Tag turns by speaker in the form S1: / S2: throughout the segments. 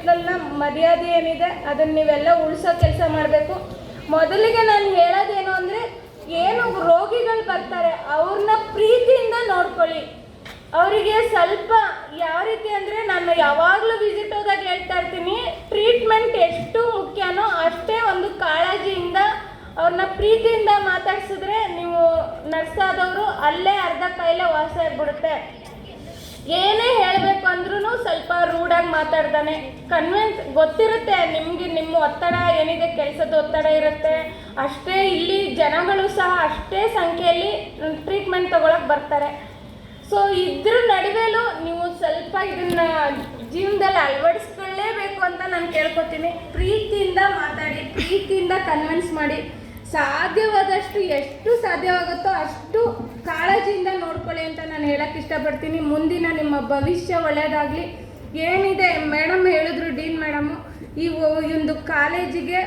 S1: ಹಾಸ್ಪಿಟ್ಲಲ್ನ ಮರ್ಯಾದೆ ಏನಿದೆ ಅದನ್ನು ನೀವೆಲ್ಲ ಉಳಿಸೋ ಕೆಲಸ ಮಾಡಬೇಕು. ಮೊದಲಿಗೆ ನಾನು ಹೇಳೋದೇನು ಅಂದರೆ, ಏನು ರೋಗಿಗಳು ಬರ್ತಾರೆ ಅವ್ರನ್ನ ಪ್ರೀತಿಯಿಂದ ನೋಡ್ಕೊಳ್ಳಿ. ಅವರಿಗೆ ಸ್ವಲ್ಪ ಯಾವ ರೀತಿ ಅಂದರೆ, ನಾನು ಯಾವಾಗಲೂ ವಿಸಿಟ್ ಹೋದಾಗ ಹೇಳ್ತಾ ಇರ್ತೀನಿ, ಟ್ರೀಟ್ಮೆಂಟ್ ಎಷ್ಟು ಮುಖ್ಯನೋ ಅಷ್ಟೇ ಒಂದು ಕಾಳಜಿಯಿಂದ ಅವ್ರನ್ನ ಪ್ರೀತಿಯಿಂದ ಮಾತಾಡ್ಸಿದ್ರೆ ನೀವು ನರ್ಸ್ ಆದವರು ಅಲ್ಲೇ ಅರ್ಧ ಕಾಯಿಲೆ ವಾಸ ಆಗಿಬಿಡುತ್ತೆ. ಏನೇ ಹೇಳಬೇಕು ಅಂದ್ರೂ ಸ್ವಲ್ಪ ರೂಢಾಗಿ ಮಾತಾಡ್ತಾನೆ. ಕನ್ವಿನ್ಸ್ ಗೊತ್ತಿರುತ್ತೆ ನಿಮಗೆ, ನಿಮ್ಮ ಒತ್ತಡ ಏನಿದೆ, ಕೆಲಸದ ಒತ್ತಡ ಇರುತ್ತೆ ಅಷ್ಟೇ. ಇಲ್ಲಿ ಜನಗಳು ಸಹ ಅಷ್ಟೇ ಸಂಖ್ಯೆಯಲ್ಲಿ ಟ್ರೀಟ್ಮೆಂಟ್ ತೊಗೊಳಕ್ಕೆ ಬರ್ತಾರೆ. ಸೊ ಇದ್ರ ನಡುವೆಲೂ ನೀವು ಸ್ವಲ್ಪ ಇದನ್ನು ಜೀವನದಲ್ಲಿ ಅಳವಡಿಸ್ಕೊಳ್ಳೇಬೇಕು ಅಂತ ನಾನು ಕೇಳ್ಕೊತೀನಿ. ಪ್ರೀತಿಯಿಂದ ಮಾತಾಡಿ, ಪ್ರೀತಿಯಿಂದ ಕನ್ವಿನ್ಸ್ ಮಾಡಿ, ಸಾಧ್ಯವಾದಷ್ಟು ಎಷ್ಟು ಸಾಧ್ಯವಾಗುತ್ತೋ ಅಷ್ಟು ಕಾಳಜಿಯಿಂದ ನೋಡ್ಕೊಳ್ಳಿ ಅಂತ ನಾನು ಹೇಳಕ್ಕೆ ಇಷ್ಟಪಡ್ತೀನಿ. ಮುಂದಿನ ನಿಮ್ಮ ಭವಿಷ್ಯ ಒಳ್ಳೆಯದಾಗಲಿ. ಏನಿದೆ ಮೇಡಮ್ ಹೇಳಿದ್ರು, ಡೀನ್ ಮೇಡಮು, ಈ ಒಂದು ಕಾಲೇಜಿಗೆ,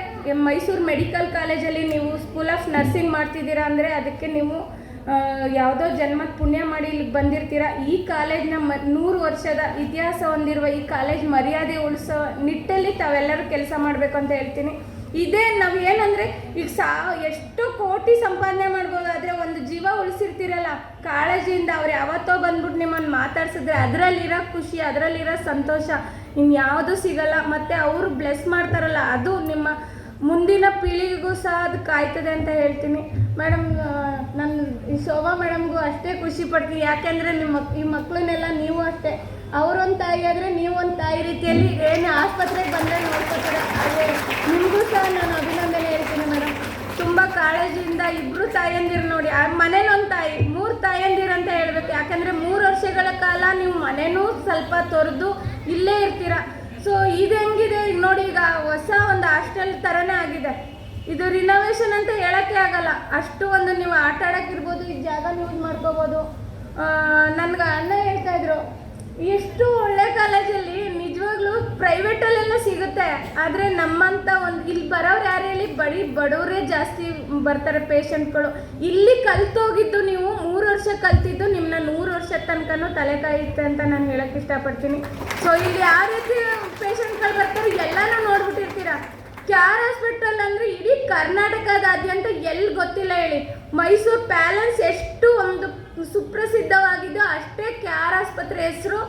S1: ಮೈಸೂರು ಮೆಡಿಕಲ್ ಕಾಲೇಜಲ್ಲಿ ನೀವು ಸ್ಕೂಲ್ ಆಫ್ ನರ್ಸಿಂಗ್ ಮಾಡ್ತಿದ್ದೀರಾ ಅಂದರೆ ಅದಕ್ಕೆ ನೀವು ಯಾವುದೋ ಜನ್ಮಕ್ಕೆ ಪುಣ್ಯ ಮಾಡಿ ಇಲ್ಲಿಗೆ ಬಂದಿರ್ತೀರ. ಈ ಕಾಲೇಜ್ನ 100 ವರ್ಷದ ಇತಿಹಾಸ ಹೊಂದಿರುವ ಈ ಕಾಲೇಜ್ ಮರ್ಯಾದೆ ಉಳಿಸೋ ನಿಟ್ಟಲ್ಲಿ ತಾವೆಲ್ಲರೂ ಕೆಲಸ ಮಾಡಬೇಕು ಅಂತ ಹೇಳ್ತೀನಿ. ಇದೇ ನಾವು ಏನಂದರೆ, ಈಗ ಎಷ್ಟು ಕೋಟಿ ಸಂಪಾದನೆ ಮಾಡ್ಬೋದು, ಆದರೆ ಒಂದು ಜೀವ ಉಳಿಸಿರ್ತೀರಲ್ಲ ಕಾಳಜಿಯಿಂದ, ಅವ್ರು ಯಾವತ್ತೋ ಬಂದ್ಬಿಟ್ಟು ನಿಮ್ಮನ್ನು ಮಾತಾಡ್ಸಿದ್ರೆ ಅದರಲ್ಲಿರೋ ಖುಷಿ, ಅದರಲ್ಲಿರೋ ಸಂತೋಷ ಇನ್ಯಾವುದೂ ಸಿಗಲ್ಲ. ಮತ್ತು ಅವರು ಬ್ಲೆಸ್ ಮಾಡ್ತಾರಲ್ಲ ಅದು ನಿಮ್ಮ ಮುಂದಿನ ಪೀಳಿಗೆಗೂ ಸಹ ಅದು ಕಾಯ್ತದೆ ಅಂತ ಹೇಳ್ತೀನಿ. ಮೇಡಮ್, ನಾನು ಈ ಶೋಭಾ ಮೇಡಮ್ಗೂ ಅಷ್ಟೇ ಖುಷಿ ಪಡ್ತೀನಿ. ಯಾಕೆಂದರೆ ಈ ಮಕ್ಕಳನ್ನೆಲ್ಲ ನೀವು ಅಷ್ಟೇ, ಅವರೊಂದು ತಾಯಿ ಆದರೆ ನೀವೊಂದು ತಾಯಿ ರೀತಿಯಲ್ಲಿ ಏನು ಆಸ್ಪತ್ರೆಗೆ ಬಂದರೆ ನೋಡ್ಕೋತಾರೆ. ಅದೇ ನಿಮಗೂ ಸಹ ನಾನು ಅಭಿನಂದನೆ ಹೇಳ್ತೀನಿ ಮೇಡಮ್. ತುಂಬ ಕಾಳಜಿಯಿಂದ ಇಬ್ಬರು ತಾಯಂದಿರು ನೋಡಿ, ಆ ಮನೇಲೊಂದು ತಾಯಿ, 3 ತಾಯಂದಿರು ಅಂತ ಹೇಳಬೇಕು. ಯಾಕಂದರೆ 3 ವರ್ಷಗಳ ಕಾಲ ನೀವು ಮನೇನೂ ಸ್ವಲ್ಪ ತೊರೆದು ಇಲ್ಲೇ ಇರ್ತೀರ. ಸೊ ಇದು ಹೆಂಗಿದೆ ಈಗ ನೋಡಿ, ಈಗ ಹೊಸ ಒಂದು ಹಾಸ್ಟೆಲ್ ಥರನೇ ಆಗಿದೆ. ಇದು ರಿನೋವೇಷನ್ ಅಂತ ಹೇಳೋಕ್ಕೆ ಆಗಲ್ಲ. ಅಷ್ಟು ಒಂದು ನೀವು ಆಟ ಆಡೋಕ್ಕಿರ್ಬೋದು, ಈ ಜಾಗ ಯೂಸ್ ಮಾಡ್ಕೋಬೋದು. ನನಗೆ ಅಣ್ಣ ಹೇಳ್ತಾಯಿದ್ರು, ಎಷ್ಟು ಒಳ್ಳೆ ಕಾಲೇಜಲ್ಲಿ ನಿಜವಾಗ್ಲೂ ಪ್ರೈವೇಟಲ್ಲೆಲ್ಲ ಸಿಗುತ್ತೆ, ಆದರೆ ನಮ್ಮಂಥ ಒಂದು ಇಲ್ಲಿ ಬರೋರು ಯಾರು ಹೇಳಿ, ಬಡವರೇ ಜಾಸ್ತಿ ಬರ್ತಾರೆ ಪೇಷಂಟ್ಗಳು. ಇಲ್ಲಿ ಕಲ್ತೋಗಿದ್ದು ನೀವು 3 ವರ್ಷ ಕಲ್ತಿದ್ದು ನಿಮ್ಮನ್ನ 100 ವರ್ಷದ ತನಕನೂ ತಲೆ ಕಾಯುತ್ತೆ ಅಂತ ನಾನು ಹೇಳೋಕ್ಕೆ ಇಷ್ಟಪಡ್ತೀನಿ. ಸೊ ಇಲ್ಲಿ ಯಾವ ರೀತಿ ಪೇಷಂಟ್ಗಳು ಬರ್ತಾರೆ ಎಲ್ಲನೂ ನೋಡ್ಬಿಟ್ಟಿರ್ತೀರ. ಕ್ಯಾರ್ ಹಾಸ್ಪಿಟಲ್ ಅಂದರೆ ಇಡೀ ಕರ್ನಾಟಕದಾದ್ಯಂತ ಎಲ್ಲಿ ಗೊತ್ತಿಲ್ಲ ಹೇಳಿ. ಮೈಸೂರು ಪ್ಯಾಲೇಸ್ ಎಷ್ಟು ಒಂದು ಸುಪ್ರಸಿದ್ಧವಾಗಿದ್ದು ಅಷ್ಟೇ ಕ್ಯಾರ್ ಆಸ್ಪತ್ರೆ ಹೆಸರು.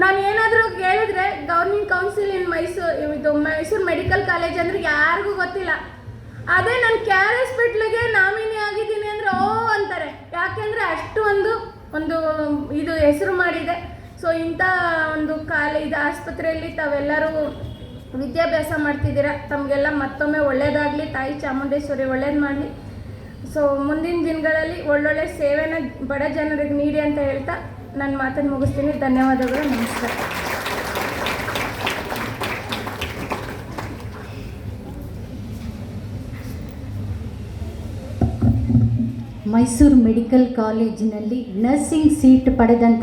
S1: ನಾನು ಏನಾದರೂ ಹೇಳಿದ್ರೆ ಗೌರ್ಮೆಂಟ್ ಕೌನ್ಸಿಲ್ ಇನ್ ಮೈಸೂರು ಮೆಡಿಕಲ್ ಕಾಲೇಜ್ ಅಂದರೆ ಯಾರಿಗೂ ಗೊತ್ತಿಲ್ಲ. ಅದೇ ನಾನು ಕ್ಯಾರ್ ಹಾಸ್ಪಿಟ್ಲಿಗೆ ನಾಮಿನಿ ಆಗಿದ್ದೀನಿ ಅಂದರೆ ಓ ಅಂತಾರೆ. ಯಾಕೆಂದರೆ ಅಷ್ಟು ಒಂದು ಇದು ಹೆಸರು ಮಾಡಿದೆ. ಸೊ ಇಂಥ ಒಂದು ಇದು ಆಸ್ಪತ್ರೆಯಲ್ಲಿ ತಾವೆಲ್ಲರೂ ವಿದ್ಯಾಭ್ಯಾಸ ಮಾಡ್ತಿದ್ದೀರಾ. ತಮಗೆಲ್ಲ ಮತ್ತೊಮ್ಮೆ ಒಳ್ಳೆಯದಾಗಲಿ, ತಾಯಿ ಚಾಮುಂಡೇಶ್ವರಿ ಒಳ್ಳೇದು ಮಾಡಲಿ. ಸೊ ಮುಂದಿನ ದಿನಗಳಲ್ಲಿ ಒಳ್ಳೊಳ್ಳೆ ಸೇವೆನ ಬಡ ಜನರಿಗೆ ನೀಡಿ ಅಂತ ಹೇಳ್ತಾ ನನ್ನ ಮಾತನ್ನು ಮುಗಿಸ್ತೀನಿ. ಧನ್ಯವಾದಗಳು, ನಮಸ್ಕಾರ.
S2: ಮೈಸೂರು ಮೆಡಿಕಲ್ ಕಾಲೇಜಿನಲ್ಲಿ ನರ್ಸಿಂಗ್ ಸೀಟ್ ಪಡೆದಂಥ